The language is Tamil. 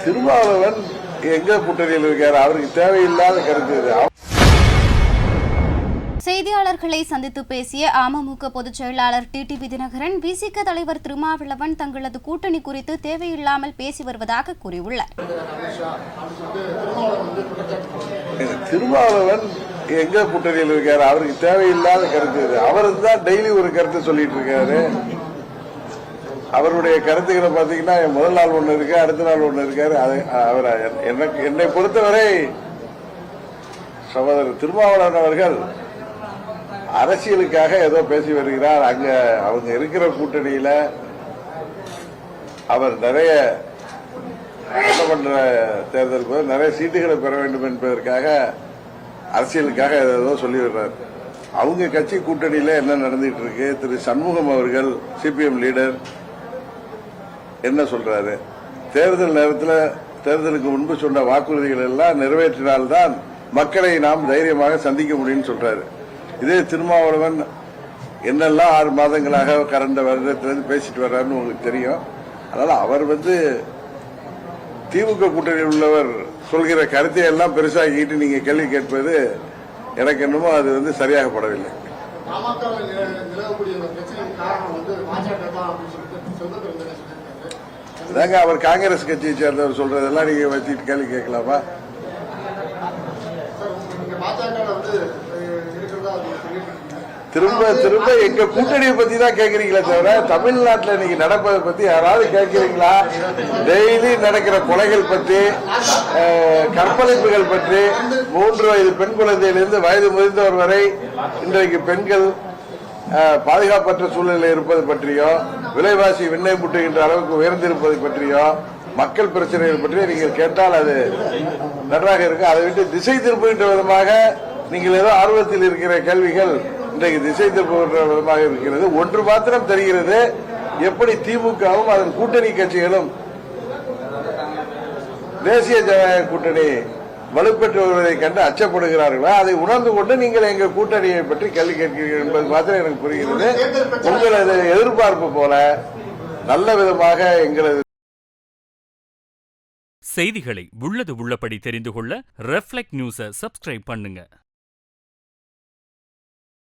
திருமாவளவன் எங்க கூட்டணியில் இருக்காரு? அவருக்கு தேவையில்லாத கருத்து இது. செய்தியாளர்களை சந்தித்து பேசிய அமமுக பொதுச் செயலாளர் டிடிவி தினகரன், விசிக தலைவர் திருமாவளவன் தங்களது கூட்டணி குறித்து தேவையில்லாமல் பேசி வருவதாக கூறியுள்ளார். திருமாவளவன் எங்க கூட்டணியில் இருக்காரு? அவருக்கு தேவையில்லாத கருத்து இது. அவரு தான் டெய்லி ஒரு கருத்து சொல்லிட்டு இருக்காரு. அவருடைய கருத்துக்களை பாத்தீங்கன்னா முதல் நாள் ஒண்ணு இருக்கு, அடுத்த நாள் ஒண்ணு இருக்காரு. அவர் என்னை பொறுத்தவரை சகோதரர் திருமாவளவன் அவர்கள் அரசியலுக்காக ஏதோ பேசி வருகிறார். அங்க அவங்க இருக்கிற கூட்டணியில அவர் நிறைய சட்டமன்ற தேர்தல் போது நிறைய சீட்டுகளை பெற வேண்டும் என்பதற்காக அரசியலுக்காக ஏதோ சொல்லி வர்றார். அவங்க கட்சி கூட்டணியில என்ன நடந்துட்டு இருக்கு? திரு சண்முகம் அவர்கள் சிபிஎம் லீடர் என்ன சொல்றாரு? தேர்தல் நேரத்தில் தேர்தலுக்கு முன்பு சொன்ன வாக்குறுதிகள் எல்லாம் நிறைவேற்றினால்தான் மக்களை நாம் தைரியமாக சந்திக்க முடியும்னு சொல்றாரு. இதே திருமாவளவன் என்னெல்லாம் 6 மாதங்களாக கடந்த வருடத்திலிருந்து பேசிட்டு வர்றாருன்னு உங்களுக்கு தெரியும். அதனால அவர் திமுக கூட்டணியில் உள்ளவர் சொல்கிற கருத்தை எல்லாம் பெருசாகிட்டு நீங்க கேள்வி கேட்பது எனக்கு என்னமோ அது சரியாக படவில்லை. அதாங்க அவர் காங்கிரஸ் கட்சியை சேர்ந்தவர் சொல்றதெல்லாம் நீங்க வச்சுட்டு கேள்வி கேட்கலாமா? திரும்ப திரும்ப எங்க கூட்டணியை பத்தி தான் கேட்கறீங்களே தவிர தமிழ்நாட்டில் இன்னைக்கு நடப்பதை பத்தி யாராவது கேட்கிறீங்களா? டெய்லி நடக்கிற கொலைகள் பற்றி, கற்பழிப்புகள் பற்றி, 3 வயது பெண் குழந்தையிலிருந்து வயது முதிர்ந்தவர் வரை இன்றைக்கு பெண்கள் பாதுகாப்பற்ற சூழ்நிலை இருப்பது பற்றியோ, விலைவாசி விண்ணை முட்டுகின்ற அளவுக்கு உயர்ந்திருப்பது பற்றியோ, மக்கள் பிரச்சனைகள் பற்றியோ நீங்கள் கேட்டால் அது நன்றாக இருக்கு. அதை விட்டு திசை திருப்புகின்ற விதமாக நீங்கள் ஏதோ ஆர்வத்தில் இருக்கிற கேள்விகள் இன்றைக்கு திசை திருப்புகின்ற விதமாக இருக்கிறது. ஒன்று மாத்திரம் தெரிகிறது, எப்படி திமுகவும் அதன் கூட்டணி கட்சிகளும் தேசிய ஜனநாயக கூட்டணி வலுப்பெற்று வருவதை கண்டு அச்சப்படுகிறார்களா? அதை உணர்ந்து கொண்டு நீங்கள் எங்கள் கூட்டணியை பற்றி கேள்வி கேட்கிறீர்கள் என்பது மாத்திரம் எனக்கு புரிகிறது. உங்களது எதிர்பார்ப்பு போல நல்ல விதமாக எங்களது செய்திகளை உள்ளது உள்ளபடி தெரிந்து கொள்ள ரெஃப்ளெக்ட் நியூஸை சப்ஸ்கிரைப் பண்ணுங்க.